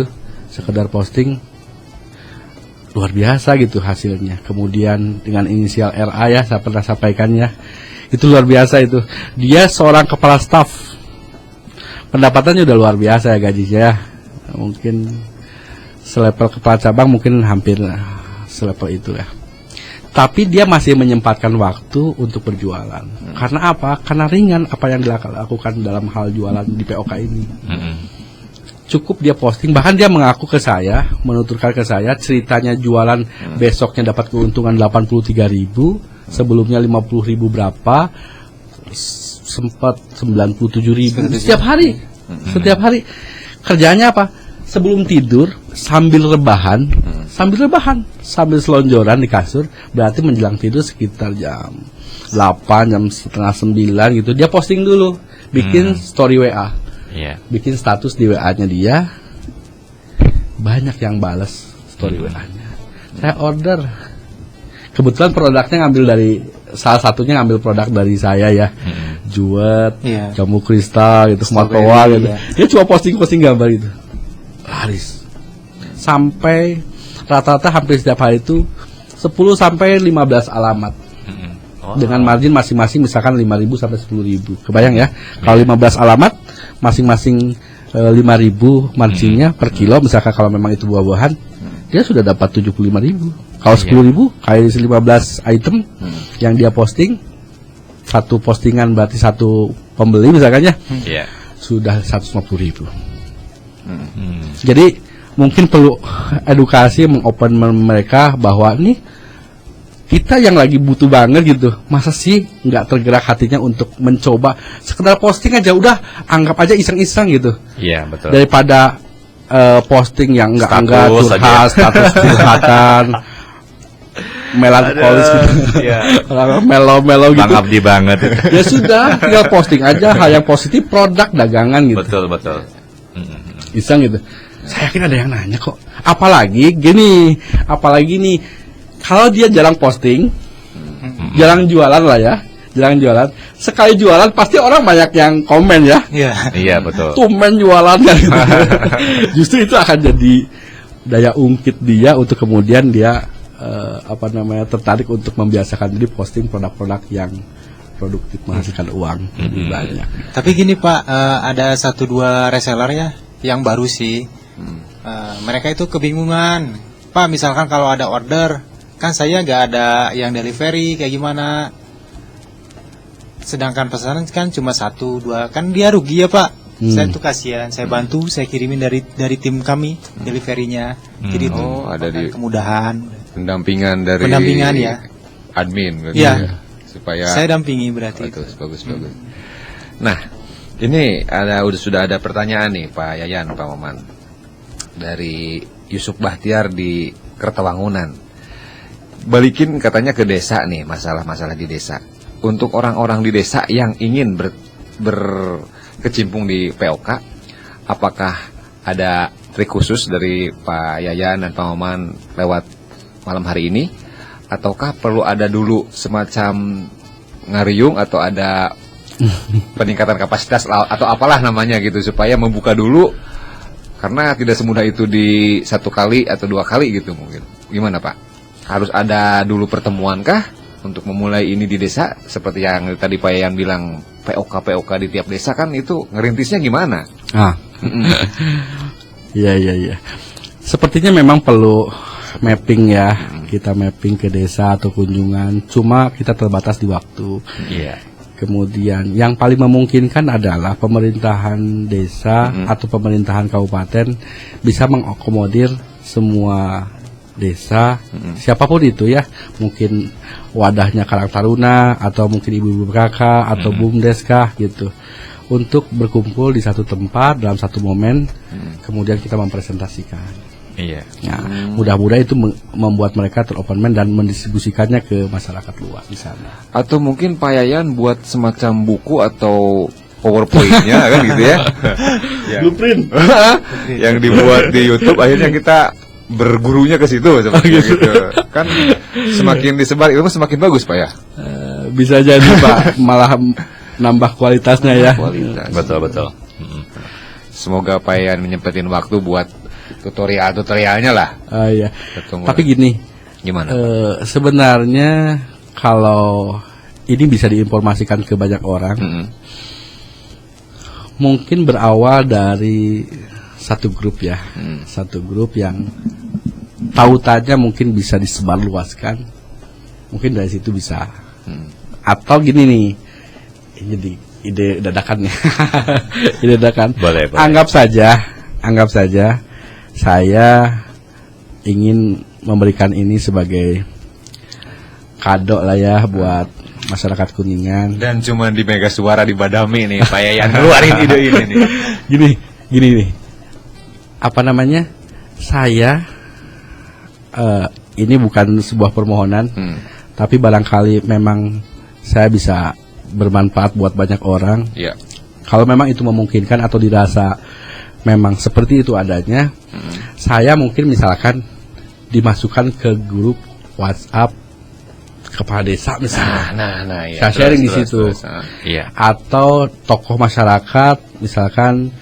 luar biasa gitu hasilnya. Kemudian dengan inisial RA ya, saya pernah sampaikan ya, itu luar biasa itu. Dia seorang kepala staf, pendapatannya udah luar biasa ya gajinya. Mungkin selevel kepala cabang mungkin hampir selevel itu ya. Tapi dia masih menyempatkan waktu untuk berjualan. Karena apa? Karena ringan apa yang dilakukan dalam hal jualan di POK ini. Cukup dia posting, bahkan dia mengaku ke saya, menuturkan ke saya ceritanya jualan besoknya dapat keuntungan 83.000, sebelumnya 50.000 berapa, sempat 97.000 setiap hari. Setiap hari kerjanya apa? Sebelum tidur sambil rebahan, sambil selonjoran di kasur, berarti menjelang tidur sekitar jam 8, jam setengah 9 gitu. Dia posting dulu, bikin story WA. Bikin status di WA-nya dia. Banyak yang balas story WA-nya. Saya order. Kebetulan produknya ngambil dari salah satunya ngambil produk dari saya ya. Juwet, jamu kristal gitu, Smartowa gitu. Dia cuma posting gambar gitu. Laris. Sampai rata-rata hampir setiap hari itu 10 sampai 15 alamat. Dengan margin masing-masing misalkan 5.000 sampai 10.000. Kebayang ya? Kalau 15 alamat masing-masing 5.000 marginnya per kilo, misalkan kalau memang itu buah-buahan, dia sudah dapat 75.000. Kalau 10.000 kali 15 item yang dia posting, satu postingan berarti satu pembeli misalkan ya, sudah 150.000. Jadi mungkin perlu edukasi, mengopen mereka bahwa nih kita yang lagi butuh banget gitu, masa sih nggak tergerak hatinya untuk mencoba sekedar posting aja, udah anggap aja iseng-iseng gitu. Iya betul. Daripada posting yang enggak curhat, status curhatan, melankolis gitu, melo-melo gitu. Bang Abdi banget. Ya sudah, tinggal posting aja hal yang positif, produk dagangan gitu. Betul. Iseng gitu. Saya yakin ada yang nanya kok. Apalagi nih, kalau dia jarang posting, jarang jualan lah ya, jarang jualan. Sekali jualan pasti orang banyak yang komen ya. Iya betul. Tumben jualan kan gitu. Justru itu akan jadi daya ungkit dia untuk kemudian dia tertarik untuk membiasakan diri posting produk-produk yang produktif, menghasilkan uang lebih banyak. Tapi gini Pak, ada 1-2 reseller ya yang baru sih. Mereka itu kebingungan. Pak, misalkan kalau ada order, kan saya nggak ada yang delivery, kayak gimana? Sedangkan pesanan kan cuma 1-2, kan dia rugi ya Pak. Saya tuh kasihan, saya bantu, saya kirimin dari tim kami deliverynya. Jadi itu ada di kemudahan. Pendampingan dari ya. Admin gitu ya. Supaya saya dampingi berarti. Bagus. Nah, ini sudah ada pertanyaan nih Pak Yayan, Pak Maman, dari Yusuf Bahtiar di Kertawangunan. Balikin katanya ke desa nih, masalah-masalah di desa. Untuk orang-orang di desa yang ingin berkecimpung di POK, apakah ada trik khusus dari Pak Yayan dan Pak Maman lewat malam hari ini, ataukah perlu ada dulu semacam ngariung atau ada peningkatan kapasitas atau apalah namanya gitu, supaya membuka dulu, karena tidak semudah itu di 1 kali atau 2 kali gitu mungkin. Gimana Pak? Harus ada dulu pertemuan kah untuk memulai ini di desa, seperti yang tadi Pak Yayan bilang POK di tiap desa, kan itu ngerintisnya gimana? Iya. Sepertinya memang perlu mapping ya. Kita mapping ke desa atau kunjungan, cuma kita terbatas di waktu. Kemudian yang paling memungkinkan adalah pemerintahan desa atau pemerintahan kabupaten bisa mengakomodir semua desa, siapapun itu ya, mungkin wadahnya Karang Taruna atau mungkin ibu-ibu PKK atau BUMDes kah gitu, untuk berkumpul di satu tempat dalam satu momen, kemudian kita mempresentasikan. Nah, mudah-mudahan itu membuat mereka teropen mind dan mendistribusikannya ke masyarakat luas di sana. Atau mungkin Pak Yayan buat semacam buku atau PowerPoint-nya kan gitu ya. Blueprint yang dibuat di YouTube, akhirnya kita bergurunya ke situ seperti gitu. Kan semakin disebar ilmu semakin bagus Pak ya. Bisa jadi Pak, malah nambah kualitasnya ya. Betul. Semoga Pak Yayan nyempetin waktu buat tutorialnya lah. Iya. Tapi gini, gimana? Sebenarnya kalau ini bisa diinformasikan ke banyak orang, mungkin berawal dari satu grup ya, satu grup yang tautannya mungkin bisa disebarluaskan, mungkin dari situ bisa. Atau gini nih, jadi ide dadakan ya, ide dadakan. Boleh. Anggap saja saya ingin memberikan ini sebagai kado lah ya buat masyarakat Kuningan. Dan cuma di Mega Suara di Badami nih Pak Yayan keluarin ide ini nih. Gini nih, apa namanya? Saya ini bukan sebuah permohonan, tapi barangkali memang saya bisa bermanfaat buat banyak orang. Iya. Kalau memang itu memungkinkan atau dirasa memang seperti itu adanya, saya mungkin misalkan dimasukkan ke grup WhatsApp kepala desa misalnya. Nah, iya. Saya sharing di situ. Iya. Atau tokoh masyarakat, misalkan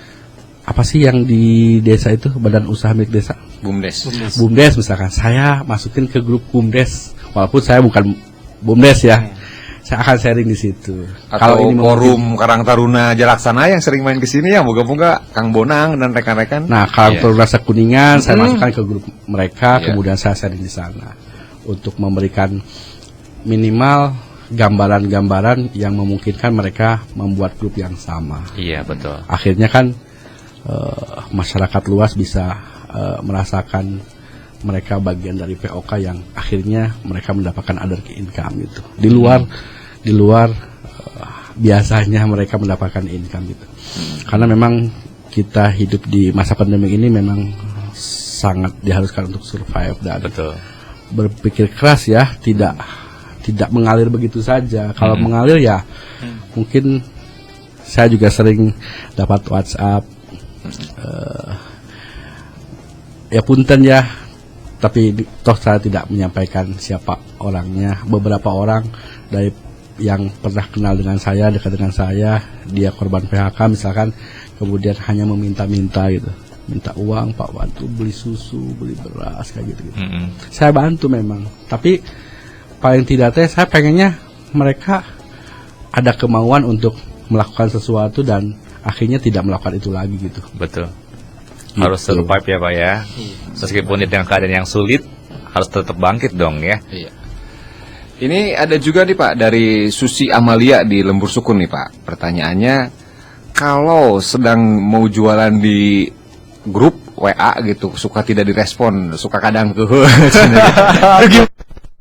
apa sih yang di desa itu, badan usaha milik desa? BUMDes misalkan. Saya masukin ke grup BUMDes, walaupun saya bukan BUMDes ya. Saya akan sharing di situ. Kalau ini forum Karang Taruna Jalaksana yang sering main ke sini ya, moga-moga Kang Bonang dan rekan-rekan. Nah, Karang Taruna Kuningan saya masukkan ke grup mereka, kemudian saya sharing di sana untuk memberikan minimal gambaran-gambaran yang memungkinkan mereka membuat grup yang sama. Iya, betul. Akhirnya kan masyarakat luas bisa merasakan mereka bagian dari POK yang akhirnya mereka mendapatkan other income gitu. Di luar biasanya mereka mendapatkan income gitu. Karena memang kita hidup di masa pandemi ini memang sangat diharuskan untuk survive dan berpikir keras ya, tidak mengalir begitu saja. Kalau mengalir ya mungkin saya juga sering dapat WhatsApp ya punten ya, tapi toh saya tidak menyampaikan siapa orangnya. Beberapa orang dari yang pernah kenal dengan saya, dekat dengan saya, dia korban PHK misalkan, kemudian hanya meminta-minta gitu, minta uang, Pak bantu beli susu, beli beras kayak gitu. Saya bantu memang, tapi paling tidak teh saya pengennya mereka ada kemauan untuk melakukan sesuatu dan akhirnya tidak melakukan itu lagi gitu. Betul. Harus survive ya Pak ya. Meskipun di tengah keadaan yang sulit, harus tetap bangkit dong ya. Iya. Ini ada juga nih Pak dari Susi Amalia di Lembur Sukun nih Pak. Pertanyaannya, kalau sedang mau jualan di grup WA gitu, suka tidak direspon, suka kadang tuh.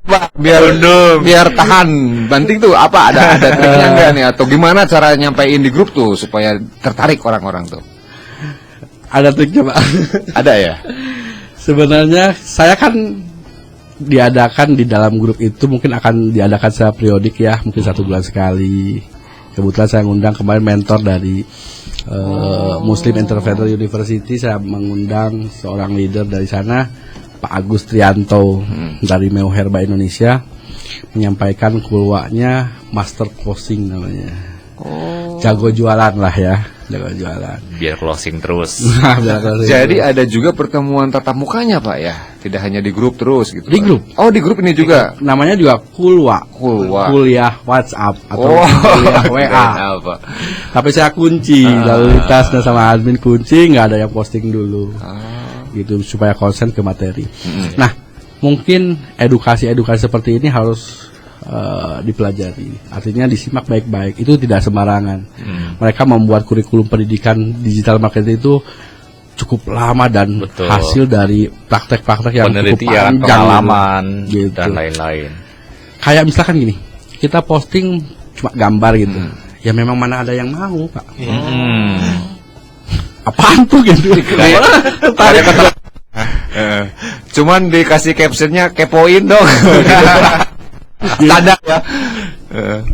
Pak, biar tahan banting tuh apa ada triknya enggak nih, atau gimana cara nyampein di grup tuh supaya tertarik orang-orang tuh? Ada triknya Pak. Ada ya? Sebenarnya saya kan diadakan di dalam grup itu mungkin akan diadakan secara periodik ya, mungkin 1 bulan sekali. Kebetulan saya ngundang kemarin mentor dari Muslim Interventor University, saya mengundang seorang leader dari sana, Pak Agus Trianto dari Meo Herba Indonesia, menyampaikan keluarnya master closing namanya. Jago jualan lah ya, jago jualan. Biar closing terus. Jadi ada juga pertemuan tatap mukanya Pak ya, tidak hanya di grup terus gitu. Di grup. Oh di grup ini juga. Namanya juga Kulwa. Kuliah WhatsApp atau kuliah WA. Tapi saya kunci, lalu lintas dan sama admin kunci, nggak ada yang posting dulu. Gitu supaya konsen ke materi. Nah, mungkin edukasi seperti ini harus dipelajari. Artinya disimak baik-baik. Itu tidak sembarangan. Mereka membuat kurikulum pendidikan digital marketing itu cukup lama dan hasil dari praktek-praktek yang cukup panjang, pengalaman gitu. Dan lain-lain. Kayak misalkan gini, kita posting cuma gambar gitu. Ya memang mana ada yang mau, Pak. Apaan tuh gitu? Tarik cuman dikasih captionnya kepoin dong. Tanda ya.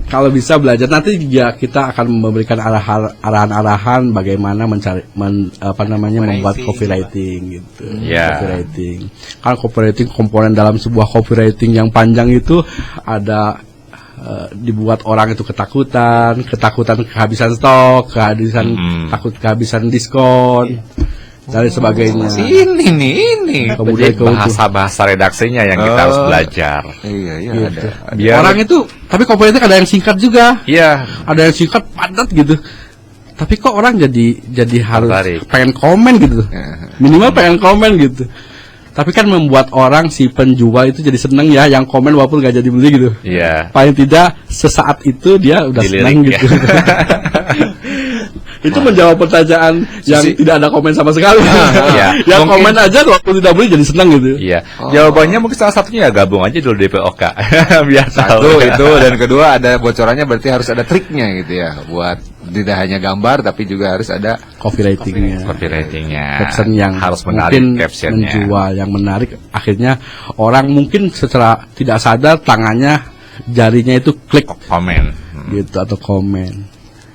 Kalau bisa belajar nanti juga kita akan memberikan arahan-arahan bagaimana membuat copywriting gitu. Copywriting. Kalau copywriting komponen dalam sebuah copywriting yang panjang itu ada dibuat orang itu ketakutan kehabisan stok, takut kehabisan diskon. Dan sebagainya. Ini. Kemudian bahasa redaksinya yang kita harus belajar. Iya, gitu. Ada. Orang itu, tapi komponen ada yang singkat juga. Iya. Ada yang singkat padat gitu. Tapi kok orang jadi harus pengen komen gitu. Minimal pengen komen gitu. Tapi kan membuat orang si penjual itu jadi seneng ya, yang komen walaupun gak jadi beli gitu. Iya. Paling tidak sesaat itu dia udah seneng gitu. Itu menjawab pertanyaan yang tidak ada komen sama sekali. Iya. Yang Mungkin- komen aja walaupun tidak beli jadi senang gitu. Iya. Jawabannya mungkin salah satunya ya gabung aja dulu DPOK. Biar Satu tahu. itu, dan kedua ada bocorannya, berarti harus ada triknya gitu ya, buat tidak hanya gambar tapi juga harus ada Copywritingnya, Copywritingnya caption yang harus menarik mungkin captionnya. menjual, yang menarik. Akhirnya orang mungkin secara tidak sadar tangannya, jarinya itu klik Komen. gitu atau komen,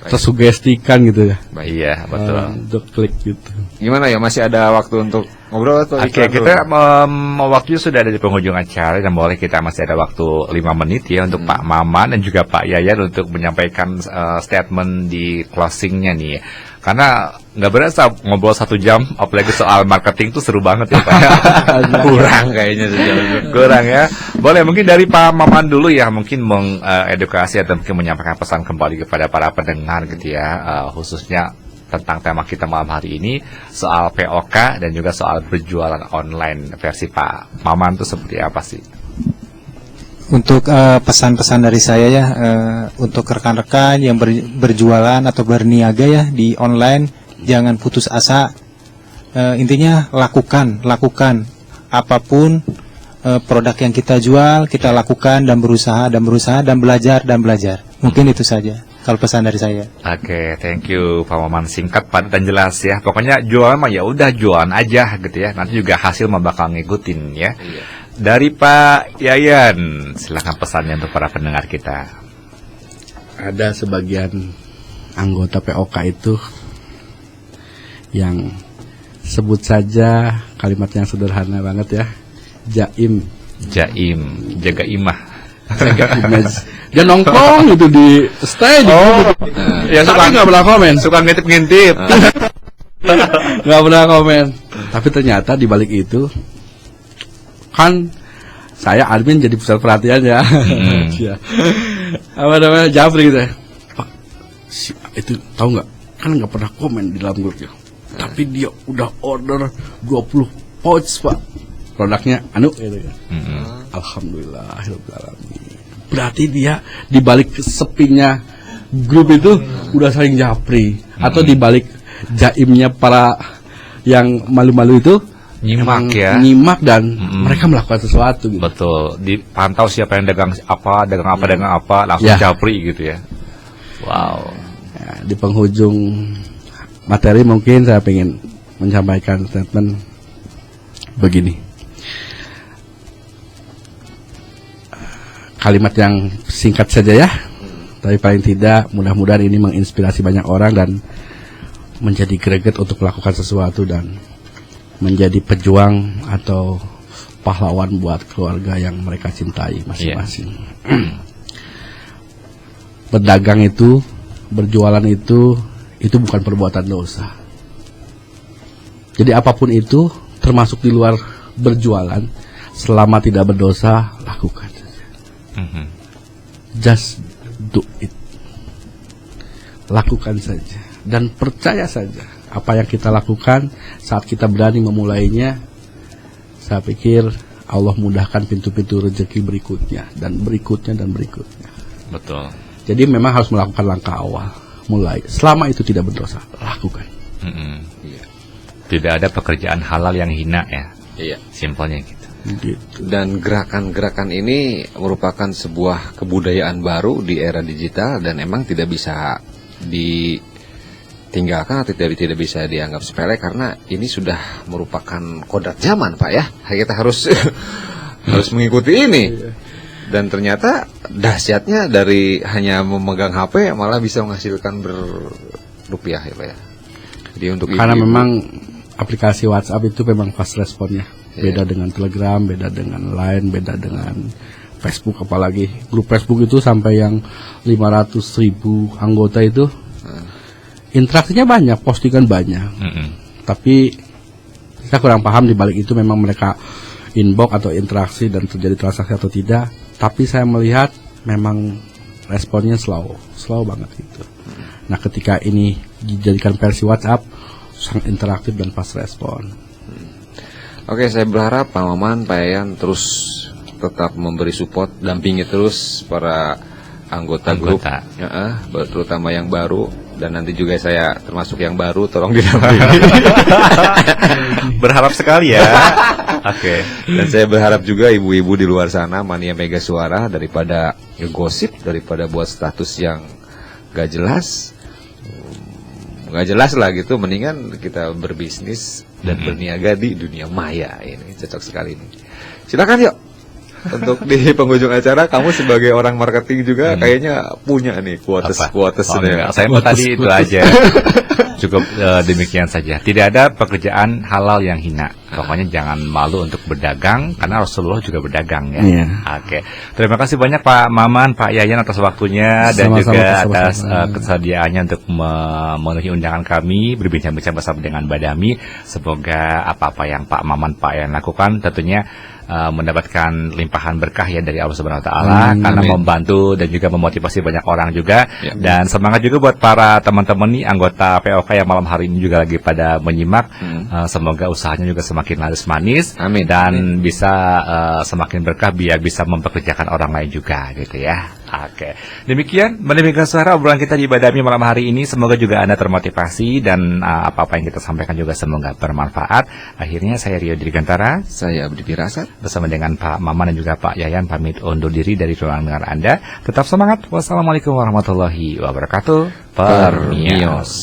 tersugestikan gitu ya. Iya, betul. Untuk klik gitu. gimana ya, masih ada waktu untuk ngobrol atau Oke, iklan kita dulu? waktunya sudah ada di penghujung acara dan boleh kita masih ada waktu 5 menit ya untuk Pak Maman dan juga Pak Yayan untuk menyampaikan statement di closingnya nih. Karena nggak berasa ngobrol 1 jam, apalagi soal marketing tuh seru banget ya Pak. kurang kayaknya sejauh ini. Kurang ya. Boleh mungkin dari Pak Maman dulu ya, mungkin mengedukasi atau mungkin menyampaikan pesan kembali kepada para pendengar gitu ya, khususnya tentang tema kita malam hari ini soal POK dan juga soal berjualan online. Versi Pak Maman itu seperti apa sih? Untuk pesan-pesan dari saya ya, untuk rekan-rekan yang berjualan atau berniaga ya di online, jangan putus asa. Intinya lakukan apapun produk yang kita jual, kita lakukan dan berusaha dan belajar. Mungkin itu saja kalau pesan dari saya. Oke, thank you Pak Maman, singkat padat dan jelas ya. Pokoknya jualan mah ya udah jualan aja gitu ya. Nanti juga hasil mah bakal ngikutin ya. Dari Pak Yayan, silakan pesannya untuk para pendengar kita. Ada sebagian anggota POK itu yang sebut saja kalimat yang sederhana banget ya, jaim, Jaga imah. jaga image. Dia nongkrong gitu di stage, Ya tapi nggak pernah komen, suka ngintip-ngintip. nggak pernah komen. Tapi ternyata di balik itu kan saya admin jadi pusat perhatian ya. Ya. Apa namanya, Jafri gitu ya. Pak, itu tahu nggak? Kan nggak pernah komen di dalam grupnya. Tapi dia udah order 20 pouch Pak. Produknya gitu kan. Alhamdulillah, berarti dia di balik sepinya grup itu udah saling japri, atau di balik jaimnya para yang malu-malu itu Nyimak emang ya. nyimak dan mereka melakukan sesuatu gitu. Betul, dipantau siapa yang dagang apa, langsung Ya. japri gitu ya. Wow. Ya, di penghujung materi mungkin saya ingin menyampaikan statement begini. Kalimat yang singkat saja ya, tapi paling tidak mudah-mudahan ini menginspirasi banyak orang dan menjadi greget untuk melakukan sesuatu dan menjadi pejuang atau pahlawan buat keluarga yang mereka cintai masing-masing. Berdagang itu, berjualan itu bukan perbuatan dosa. Jadi apapun itu, termasuk di luar berjualan, selama tidak berdosa, lakukan saja. Just do it. Lakukan saja dan percaya saja apa yang kita lakukan saat kita berani memulainya. Saya pikir Allah mudahkan pintu-pintu rezeki berikutnya dan berikutnya dan berikutnya. Betul. Jadi memang harus melakukan langkah awal, mulai. Selama itu tidak berdosa, lakukan. Iya. Tidak ada pekerjaan halal yang hina ya. Iya. Simpelnya gitu. Gitu. Dan gerakan-gerakan ini merupakan sebuah kebudayaan baru di era digital dan emang tidak bisa ditinggalkan atau tidak bisa dianggap sepele karena ini sudah merupakan kodrat zaman Pak ya. Kita harus harus mengikuti ini. Dan ternyata dahsyatnya dari hanya memegang HP malah bisa menghasilkan berrupiah ya Pak ya. Jadi untuk Karena ibu-ibu- memang aplikasi WhatsApp itu memang fast responnya. Beda dengan Telegram, beda dengan Line, beda dengan Facebook, apalagi grup Facebook itu sampai yang 500.000 anggota itu interaksinya banyak, postingan banyak. Tapi saya kurang paham di balik itu memang mereka inbox atau interaksi dan terjadi transaksi atau tidak. Tapi saya melihat memang responnya slow banget gitu. Nah, ketika ini dijadikan versi WhatsApp, sangat interaktif dan fast respon. Oke, saya berharap Pak Maman, Pak Yayan terus tetap memberi support, dampingi terus para anggota grup, terutama yang baru, Dan nanti juga saya termasuk yang baru, tolong didampingi. Berharap sekali ya. Oke. Dan saya berharap juga ibu-ibu di luar sana, mania Mega Suara, daripada ngegosip, daripada buat status yang gak jelas, lah gitu, mendingan kita berbisnis dan berniaga di dunia maya. Ini cocok sekali nih. Silakan yuk. Untuk di penghujung acara, kamu sebagai orang marketing juga kayaknya punya nih quotes. Saya mau tadi itu aja. Cukup demikian saja. Tidak ada pekerjaan halal yang hina. Pokoknya jangan malu untuk berdagang, karena Rasulullah juga berdagang ya. Iya. Oke. Terima kasih banyak Pak Maman, Pak Yayan atas waktunya dan juga atas kesediaannya untuk memenuhi undangan kami berbincang-bincang bersama dengan Mbak Dami. Semoga apa-apa yang Pak Maman, Pak Yayan lakukan tentunya mendapatkan limpahan berkah ya dari Allah Subhanahu wa taala, karena membantu dan juga memotivasi banyak orang juga. Dan semangat juga buat para teman-teman nih anggota POK yang malam hari ini juga lagi pada menyimak. Semoga usahanya juga semakin laris manis dan bisa semakin berkah biar bisa mempekerjakan orang lain juga gitu ya. Oke. Demikian Mega Suara obrolan kita di Badami malam hari ini. Semoga juga Anda termotivasi dan apa-apa yang kita sampaikan juga semoga bermanfaat. Akhirnya saya Rio Dirgantara, saya Abdi Firasat, bersama dengan Pak Maman dan juga Pak Yayan pamit undur diri dari ruang dengar Anda. Tetap semangat. Wassalamualaikum warahmatullahi wabarakatuh. Permios.